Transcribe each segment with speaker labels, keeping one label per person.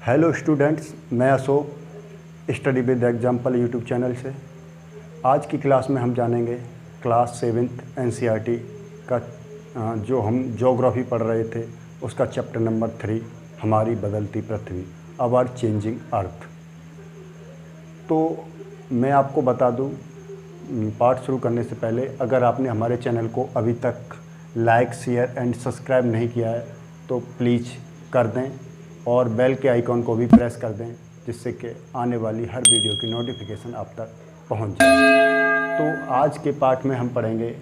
Speaker 1: Hello students, मैं Ashok study with example YouTube channel से। आज की क्लास में हम जानेंगे क्लास 7th एनसीईआरटी का जो हम ज्योग्राफी पढ़ रहे थे उसका चैप्टर नंबर 3 हमारी बदलती पृथ्वी, आवर चेंजिंग अर्थ। तो मैं आपको बता दूं, पाठ शुरू करने से पहले अगर आपने हमारे चैनल को अभी तक लाइक, शेयर एंड सब्सक्राइब नहीं किया है तो प्लीज़ कर दें और बेल के आइकॉन को भी प्रेस कर दें, जिससे कि आने वाली हर वीडियो की नोटिफिकेशन आप तक पहुंच जाए। तो आज के पाठ में हम पढ़ेंगे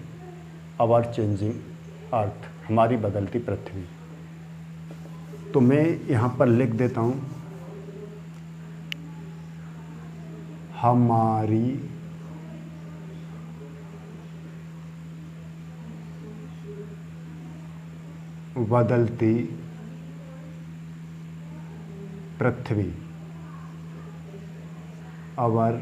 Speaker 1: आवर चेंजिंग अर्थ, हमारी बदलती पृथ्वी। तो मैं यहाँ पर लिख देता हूँ हमारी बदलती पृथ्वी, आवर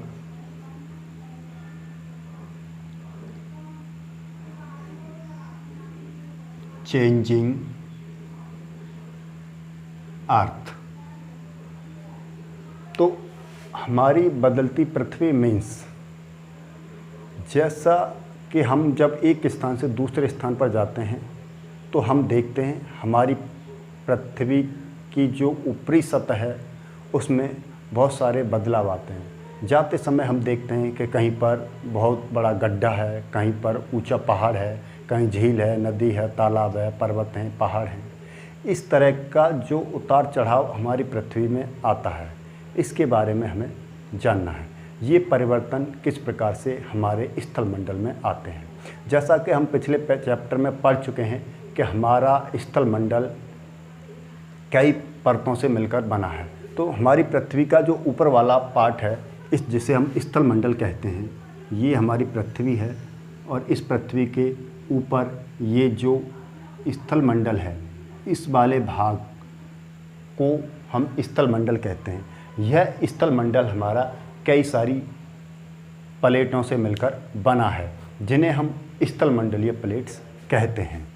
Speaker 1: चेंजिंग अर्थ। तो हमारी बदलती पृथ्वी मीन्स, जैसा कि हम जब एक स्थान से दूसरे स्थान पर जाते हैं तो हम देखते हैं हमारी पृथ्वी की जो ऊपरी सतह है उसमें बहुत सारे बदलाव आते हैं। जाते समय हम देखते हैं कि कहीं पर बहुत बड़ा गड्ढा है, कहीं पर ऊंचा पहाड़ है, कहीं झील है, नदी है, तालाब है, पर्वत हैं, पहाड़ हैं। इस तरह का जो उतार चढ़ाव हमारी पृथ्वी में आता है, इसके बारे में हमें जानना है। ये परिवर्तन किस प्रकार से हमारे स्थलमंडल में आते हैं। जैसा कि हम पिछले चैप्टर में पढ़ चुके हैं कि हमारा स्थलमंडल कई परतों से मिलकर बना है। तो हमारी पृथ्वी का जो ऊपर वाला पार्ट है, इस जिसे हम स्थलमंडल कहते हैं, ये हमारी पृथ्वी है। और इस पृथ्वी के ऊपर ये जो स्थलमंडल है, इस वाले भाग को हम स्थलमंडल कहते हैं। यह स्थलमंडल हमारा कई सारी प्लेटों से मिलकर बना है, जिन्हें हम स्थलमंडलीय प्लेट्स कहते हैं।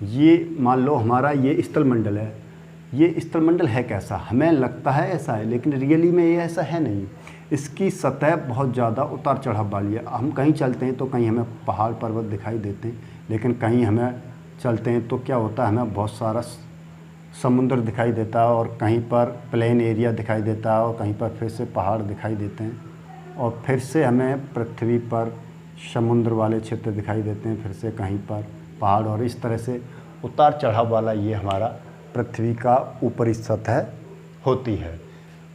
Speaker 1: ये मान लो हमारा ये स्थलमंडल है। ये स्थलमंडल है कैसा? हमें लगता है ऐसा है, लेकिन रियली में ये ऐसा है नहीं। इसकी सतह बहुत ज़्यादा उतार चढ़ाव वाली है। हम कहीं चलते हैं तो कहीं हमें पहाड़ पर्वत दिखाई देते हैं, लेकिन कहीं हमें चलते हैं तो क्या होता है, हमें बहुत सारा समुद्र दिखाई देता है, और कहीं पर प्लेन एरिया दिखाई देता है, और कहीं पर फिर से पहाड़ दिखाई देते हैं, और फिर से हमें पृथ्वी पर समुद्र वाले क्षेत्र दिखाई देते हैं, फिर से कहीं पर पहाड़। और इस तरह से उतार चढ़ाव वाला ये हमारा पृथ्वी का ऊपरी सतह होती है।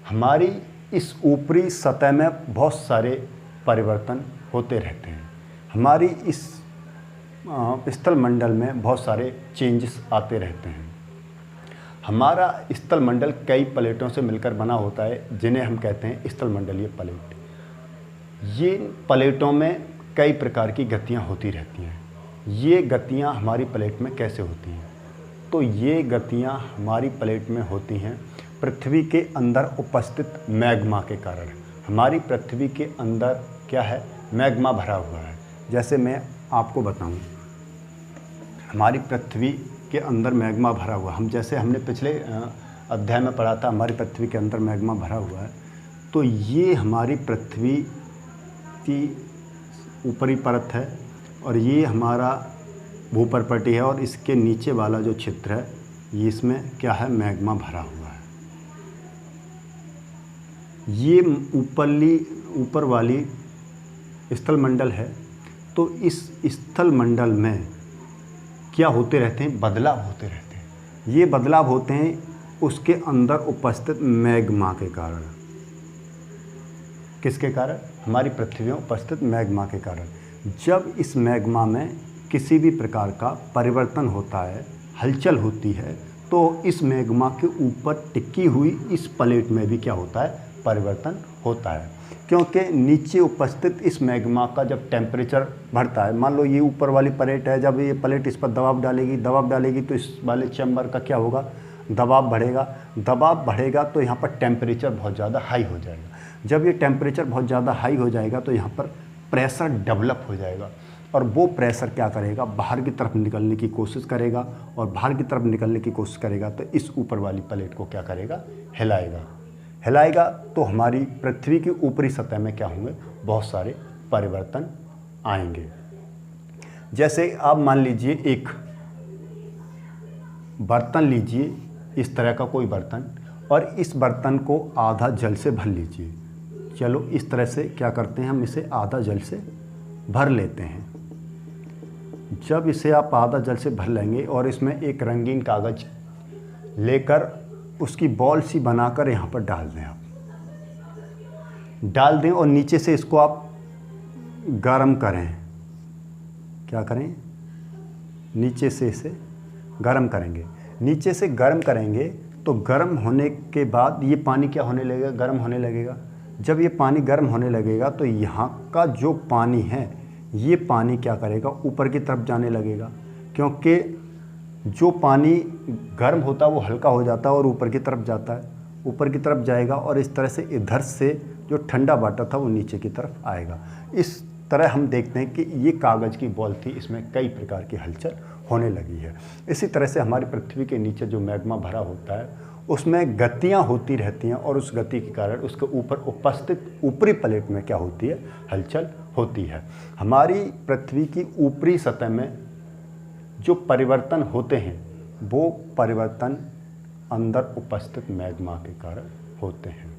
Speaker 1: हमारी इस ऊपरी सतह में बहुत सारे परिवर्तन होते रहते हैं। हमारी इस स्थलमंडल में बहुत सारे चेंजेस आते रहते हैं। हमारा स्थलमंडल कई प्लेटों से मिलकर बना होता है, जिन्हें हम कहते हैं स्थलमंडलीय प्लेट। ये प्लेटों में कई प्रकार की गतियाँ होती रहती हैं। ये गतियाँ हमारी प्लेट में कैसे होती हैं? तो ये गतियाँ हमारी प्लेट में होती हैं पृथ्वी के अंदर उपस्थित मैग्मा के कारण। हमारी पृथ्वी के अंदर क्या है? मैग्मा भरा हुआ है। जैसे मैं आपको बताऊं, हमारी पृथ्वी के अंदर मैग्मा भरा हुआ, हमने पिछले अध्याय में पढ़ा था, हमारी पृथ्वी के अंदर मैग्मा भरा हुआ है। तो ये हमारी पृथ्वी की ऊपरी परत है, और ये हमारा भूपर्पटी है, और इसके नीचे वाला जो क्षेत्र है, ये इसमें क्या है? मैग्मा भरा हुआ है। ये ऊपर वाली स्थलमंडल है। तो इस स्थलमंडल में क्या होते रहते हैं? बदलाव होते रहते हैं। ये बदलाव होते हैं उसके अंदर उपस्थित मैग्मा के कारण। किसके कारण? हमारी पृथ्वी में उपस्थित मैग्मा के कारण। जब इस मैग्मा में किसी भी प्रकार का परिवर्तन होता है, हलचल होती है, तो इस मैग्मा के ऊपर टिकी हुई इस प्लेट में भी क्या होता है? परिवर्तन होता है। क्योंकि नीचे उपस्थित इस मैग्मा का जब टेम्परेचर बढ़ता है, मान लो ये ऊपर वाली प्लेट है, जब ये प्लेट इस पर दबाव डालेगी तो इस वाले चैम्बर का क्या होगा? दबाव बढ़ेगा तो यहाँ पर टेम्परेचर बहुत ज़्यादा हाई हो जाएगा। जब ये टेम्परेचर बहुत ज़्यादा हाई हो जाएगा तो यहाँ पर प्रेशर डेवलप हो जाएगा, और वो प्रेशर क्या करेगा? बाहर की तरफ निकलने की कोशिश करेगा, और बाहर की तरफ निकलने की कोशिश करेगा तो इस ऊपर वाली प्लेट को क्या करेगा? हिलाएगा। हिलाएगा तो हमारी पृथ्वी की ऊपरी सतह में क्या होंगे, बहुत सारे परिवर्तन आएंगे। जैसे आप मान लीजिए एक बर्तन लीजिए, इस तरह का कोई बर्तन, और इस बर्तन को आधा जल से भर लीजिए। चलो इस तरह से क्या करते हैं, हम इसे आधा जल से भर लेते हैं। जब इसे आप आधा जल से भर लेंगे और इसमें एक रंगीन कागज़ लेकर उसकी बॉल सी बनाकर यहाँ पर डाल दें, आप डाल दें और नीचे से इसको आप गर्म करें। क्या करें, नीचे से इसे गर्म करेंगे। नीचे से गर्म करेंगे तो गर्म होने के बाद ये पानी क्या होने लगेगा, गर्म होने लगेगा। जब ये पानी गर्म होने लगेगा तो यहाँ का जो पानी है ये पानी क्या करेगा, ऊपर की तरफ जाने लगेगा, क्योंकि जो पानी गर्म होता है वो हल्का हो जाता है और ऊपर की तरफ जाता है, ऊपर की तरफ जाएगा और इस तरह से इधर से जो ठंडा वाटर था वो नीचे की तरफ आएगा। इस तरह हम देखते हैं कि ये कागज़ की बॉल थी, इसमें कई प्रकार की हलचल होने लगी है। इसी तरह से हमारी पृथ्वी के नीचे जो मैग्मा भरा होता है उसमें गतियाँ होती रहती हैं और उस गति के कारण उसके ऊपर उपस्थित ऊपरी प्लेट में क्या होती है, हलचल होती है। हमारी पृथ्वी की ऊपरी सतह में जो परिवर्तन होते हैं वो परिवर्तन अंदर उपस्थित मैग्मा के कारण होते हैं।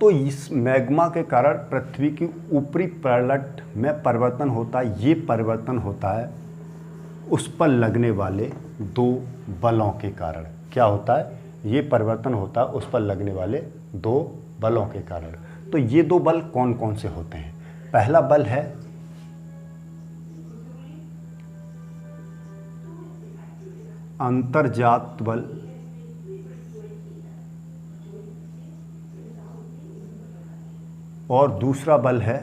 Speaker 1: तो इस मैग्मा के कारण पृथ्वी की ऊपरी प्लेट में परिवर्तन होता है। ये परिवर्तन होता है उस पर लगने वाले दो बलों के कारण। क्या होता है, ये परिवर्तन होता है उस पर लगने वाले दो बलों के कारण। तो ये दो बल कौन कौन से होते हैं? पहला बल है अंतर्जात बल, और दूसरा बल है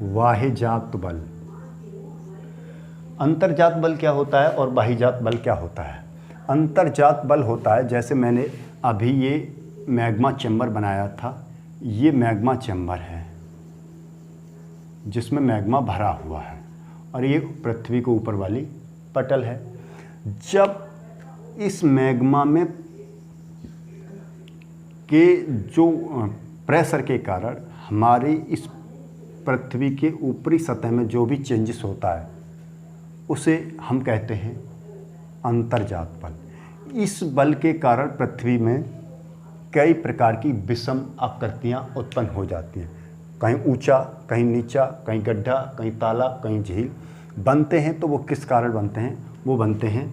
Speaker 1: वाह्यजात बल। अंतर्जात बल क्या होता है और बाह्यजात बल क्या होता है? अंतर्जात बल होता है, जैसे मैंने अभी ये मैग्मा चैम्बर बनाया था, ये मैग्मा चैम्बर है जिसमें मैग्मा भरा हुआ है और ये पृथ्वी के ऊपर वाली पटल है। जब इस मैग्मा में के जो प्रेशर के कारण हमारी इस पृथ्वी के ऊपरी सतह में जो भी चेंजेस होता है उसे हम कहते हैं अंतर्जात बल। इस बल के कारण पृथ्वी में कई प्रकार की विषम आकृतियाँ उत्पन्न हो जाती हैं, कहीं ऊंचा, कहीं नीचा, कहीं गड्ढा, कहीं तालाब, कहीं झील बनते हैं। तो वो किस कारण बनते हैं? वो बनते हैं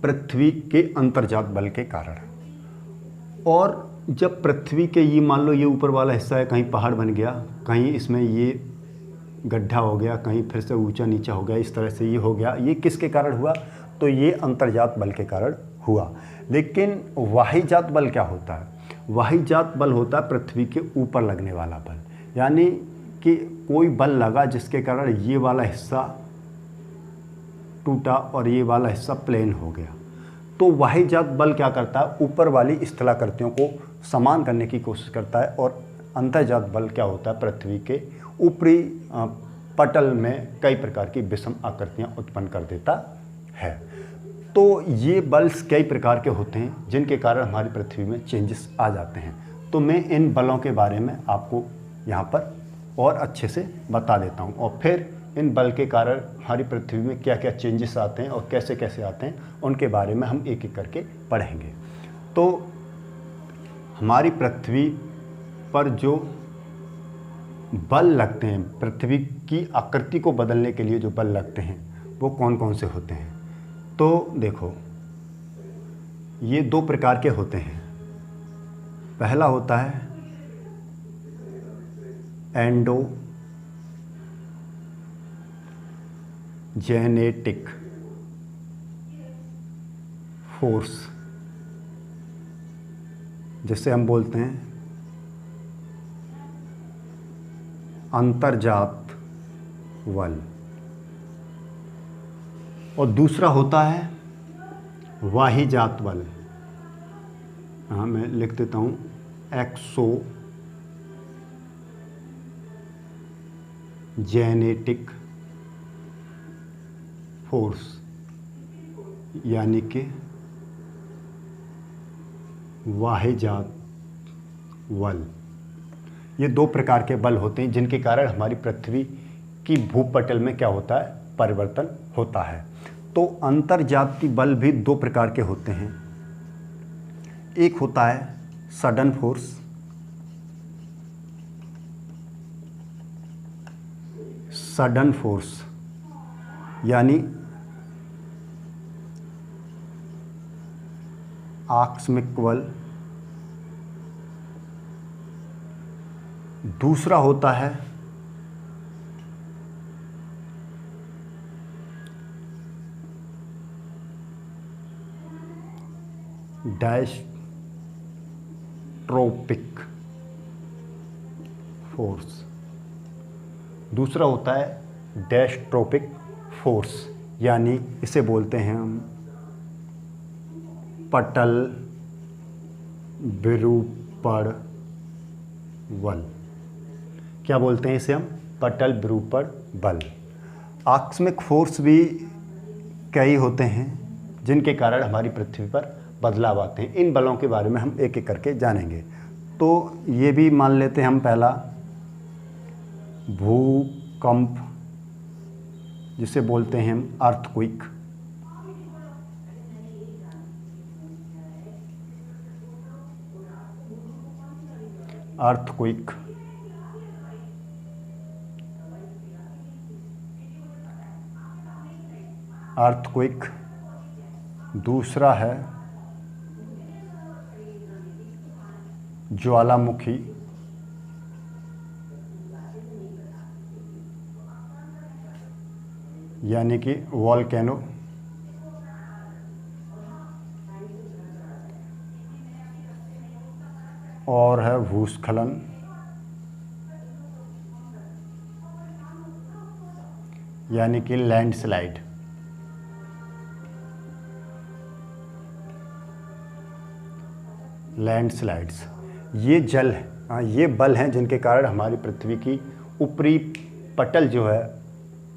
Speaker 1: पृथ्वी के अंतर्जात बल के कारण। और जब पृथ्वी के ये मान लो ये ऊपर वाला हिस्सा है, कहीं पहाड़ बन गया, कहीं इसमें ये गड्ढा हो गया, कहीं फिर से ऊंचा नीचा हो गया, इस तरह से ये हो गया, ये किसके कारण हुआ? तो ये अंतर्जात बल के कारण हुआ। लेकिन वाह्यजात बल क्या होता है? वाह्यजात बल होता है पृथ्वी के ऊपर लगने वाला बल, यानी कि कोई बल लगा जिसके कारण ये वाला हिस्सा टूटा और ये वाला हिस्सा प्लेन हो गया। तो वाह्यजात बल क्या करता है? ऊपर वाली स्थलाकृतियों को समान करने की कोशिश करता है। और अंतर्जात बल क्या होता है? पृथ्वी के ऊपरी पटल में कई प्रकार की विषम आकृतियाँ उत्पन्न कर देता है। तो ये बल्स कई प्रकार के होते हैं जिनके कारण हमारी पृथ्वी में चेंजेस आ जाते हैं। तो मैं इन बलों के बारे में आपको यहाँ पर और अच्छे से बता देता हूँ और फिर इन बल के कारण हमारी पृथ्वी में क्या क्या चेंजेस आते हैं और कैसे कैसे आते हैं उनके बारे में हम एक एक करके पढ़ेंगे। तो हमारी पृथ्वी पर जो बल लगते हैं, पृथ्वी की आकृति को बदलने के लिए जो बल लगते हैं वो कौन कौन से होते हैं? तो देखो, ये दो प्रकार के होते हैं। पहला होता है एंडोजेनेटिक फोर्स, जिसे हम बोलते हैं अंतर्जात बल। और दूसरा होता है वाह्यजात बल। हाँ, मैं लिख देता हूँ एक्सोजेनेटिक फोर्स। यानी कि वाहिजात बल। ये दो प्रकार के बल होते हैं जिनके कारण हमारी पृथ्वी की भूपटल में क्या होता है, परिवर्तन होता है। तो अंतर्जातीय बल भी दो प्रकार के होते हैं। एक होता है सडन फोर्स, सडन फोर्स यानी आकस्मिक बल। दूसरा होता है डायस्ट्रोपिक फोर्स। दूसरा होता है डायस्ट्रोपिक फोर्स, यानी इसे बोलते हैं हम पटल विरूपण बल। क्या बोलते हैं इसे हम, पटल विरूपण बल। आकस्मिक फोर्स भी कई होते हैं जिनके कारण हमारी पृथ्वी पर बदलाव आते हैं। इन बलों के बारे में हम एक एक करके जानेंगे। तो ये भी मान लेते हैं हम, पहला भूकंप जिसे बोलते हैं हम अर्थक्वेक। अर्थक्वेक। अर्थक्वेक। दूसरा है ज्वालामुखी। यानी कि वॉल्केनो। और है भूस्खलन। यानी कि लैंडस्लाइड। लैंडस्लाइड्स ये जल ये बल हैं जिनके कारण हमारी पृथ्वी की ऊपरी पटल जो है,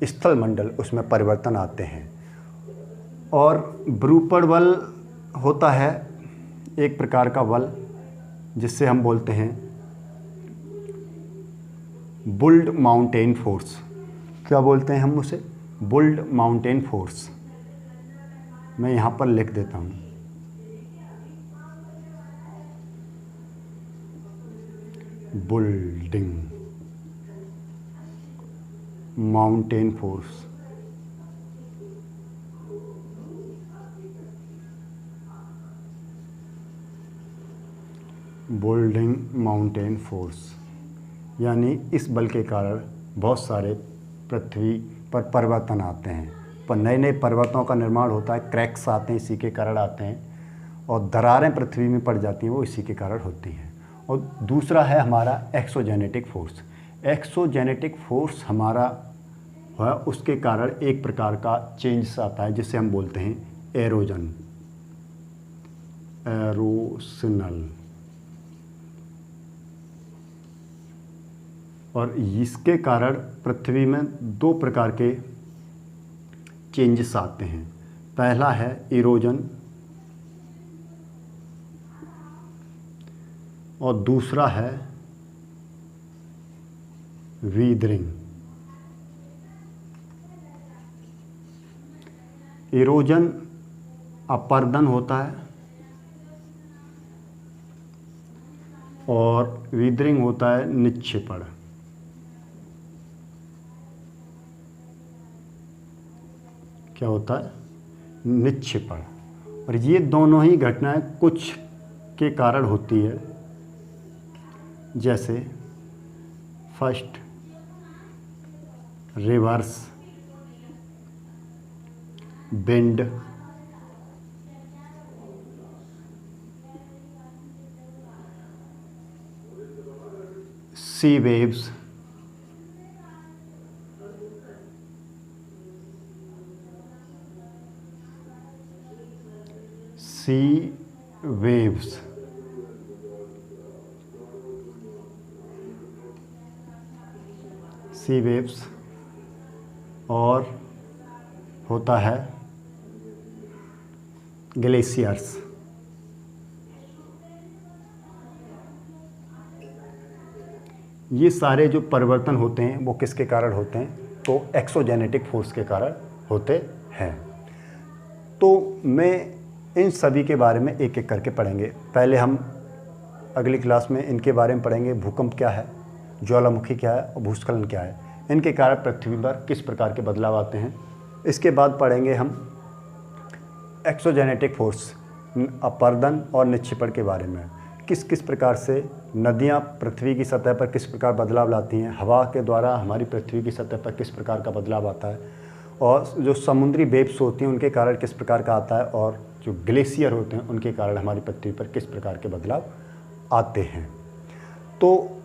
Speaker 1: स्थल मंडल, उसमें परिवर्तन आते हैं। और विरूपण बल होता है एक प्रकार का बल जिससे हम बोलते हैं बुल्ड माउंटेन फोर्स। क्या बोलते हैं हम उसे, बुल्ड माउंटेन फोर्स। मैं यहाँ पर लिख देता हूँ, building mountain force. Building mountain force यानी इस बल के कारण बहुत सारे पृथ्वी पर परिवर्तन आते हैं, पर नए नए पर्वतों का निर्माण होता है, क्रैक्स आते हैं इसी के कारण आते हैं, और दरारें पृथ्वी में पड़ जाती हैं वो इसी के कारण होती हैं। और दूसरा है हमारा एक्सोजेनेटिक फोर्स। एक्सोजेनेटिक फोर्स हमारा है, उसके कारण एक प्रकार का चेंज आता है जिसे हम बोलते हैं एरोजन, एरोशनल। और इसके कारण पृथ्वी में दो प्रकार के चेंजेस आते हैं। पहला है इरोजन और दूसरा है वीदरिंग। इरोजन अपर्दन होता है और वीदरिंग होता है निक्षेपण। क्या होता है, निक्षेपण। और ये दोनों ही घटनाएं कुछ के कारण होती है, जैसे फर्स्ट रिवर्स बेंड, सी वेव्स, सी वेव्स, सी वेव्स। और होता है ग्लेशियर्स। ये सारे जो परिवर्तन होते हैं वो किसके कारण होते हैं? तो एक्सोजेनेटिक फोर्स के कारण होते हैं। तो मैं इन सभी के बारे में एक एक करके पढ़ेंगे। पहले हम अगली क्लास में इनके बारे में पढ़ेंगे, भूकंप क्या है, ज्वालामुखी क्या है और भूस्खलन क्या है, इनके कारण पृथ्वी पर किस प्रकार के बदलाव आते हैं। इसके बाद पढ़ेंगे हम एक्सोजेनेटिक फोर्स, अपर्दन और निक्षेपण के बारे में, किस किस प्रकार से नदियाँ पृथ्वी की सतह पर किस प्रकार बदलाव लाती हैं, हवा के द्वारा हमारी पृथ्वी की सतह पर किस प्रकार का बदलाव आता है, और जो समुद्री वेव्स होती हैं उनके कारण किस प्रकार का आता है, और जो ग्लेशियर होते हैं उनके कारण हमारी पृथ्वी पर किस प्रकार के बदलाव आते हैं। तो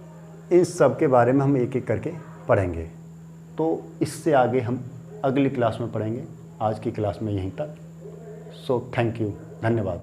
Speaker 1: इन सब के बारे में हम एक एक करके पढ़ेंगे। तो इससे आगे हम अगली क्लास में पढ़ेंगे। आज की क्लास में यहीं तक। सो थैंक यू, धन्यवाद।